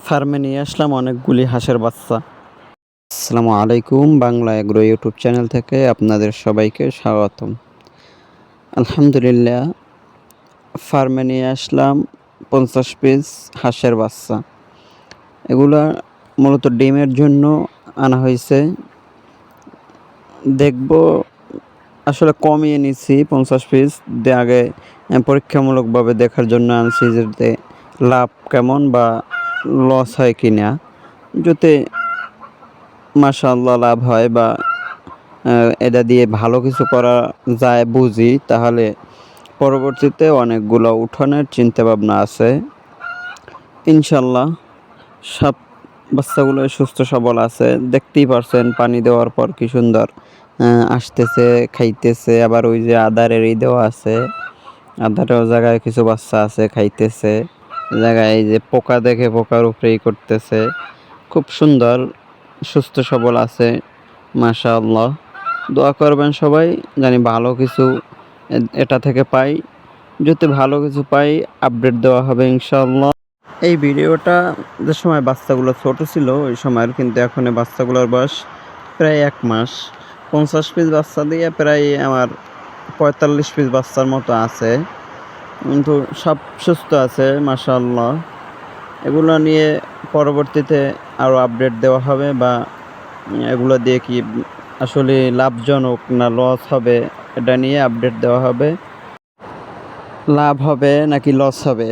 ফার্মে নিয়ে আসলাম অনেকগুলি হাঁসের বাচ্চা। আসসালামু আলাইকুম, বাংলা এগ্রো ইউটিউব চ্যানেল থেকে আপনাদের সবাইকে স্বাগতম। আলহামদুলিল্লাহ, ফার্মে নিয়ে আসলাম 50 পিস হাঁসের বাচ্চা। এগুলা মূলত ডিমের জন্য আনা হয়েছে। দেখব, আসলে কমিয়ে নিছি 50 পিস দিয়ে আগে পরীক্ষামূলকভাবে দেখার জন্য আনছি যে লাভ কেমন বা লস হয় কিনা। যদি মাশাআল্লাহ লাভ হয় বা এটা দিয়ে ভালো কিছু করা যায় বুঝি, তাহলে পরবর্তীতে অনেকগুলো উঠানের চিন্তাভাবনা আছে ইনশাল্লাহ। সব বাচ্চাগুলো সুস্থ সবল আছে, দেখতেই পারছেন পানি দেওয়ার পর কি সুন্দর আসতেছে, খাইতেছে। আবার ওই যে আদারের দেওয়া আছে, আদারের জায়গায় কিছু বাচ্চা আছে খাইতেছে, জায়গায় এই যে পোকা দেখে পোকার উপরেই করতেছে। খুব সুন্দর সুস্থ সবল আছে মাশাআল্লাহ। দোয়া করবেন সবাই, জানি ভালো কিছু এটা থেকে পাই। যদি ভালো কিছু পাই আপডেট দেওয়া হবে ইনশাআল্লাহ। এই ভিডিওটা যে সময় বাচ্চাগুলো ছোট ছিল ওই সময়ের, কিন্তু এখন এই বাচ্চাগুলোর বয়স প্রায় 1 মাস। 50 পিস বাচ্চা দিয়ে প্রায় আমার 45 পিস বাচ্চার মতো আছে, কিন্তু সব সুস্থ আছে মাশাআল্লাহ। এগুলো নিয়ে পরবর্তীতে আরও আপডেট দেওয়া হবে, বা এগুলো দিয়ে কি আসলে লাভজনক না লস হবে এটা নিয়ে আপডেট দেওয়া হবে। লাভ হবে নাকি লস হবে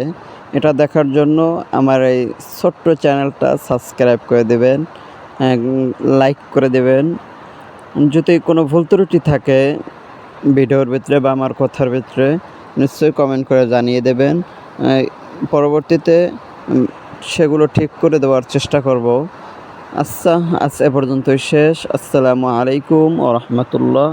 এটা দেখার জন্য আমার এই ছোট্ট চ্যানেলটা সাবস্ক্রাইব করে দেবেন, লাইক করে দেবেন। যদি কোনো ভুল ত্রুটি থাকে ভিডিওর ভিতরে বা আমার কথার ভিতরে, নিশ্চয়ই কমেন্ট করে জানিয়ে দেবেন। পরবর্তীতে সেগুলো ঠিক করে দেওয়ার চেষ্টা করব। আচ্ছা, আজ এ পর্যন্তই শেষ। আসসালামু আলাইকুম ওয়া রাহমাতুল্লাহ।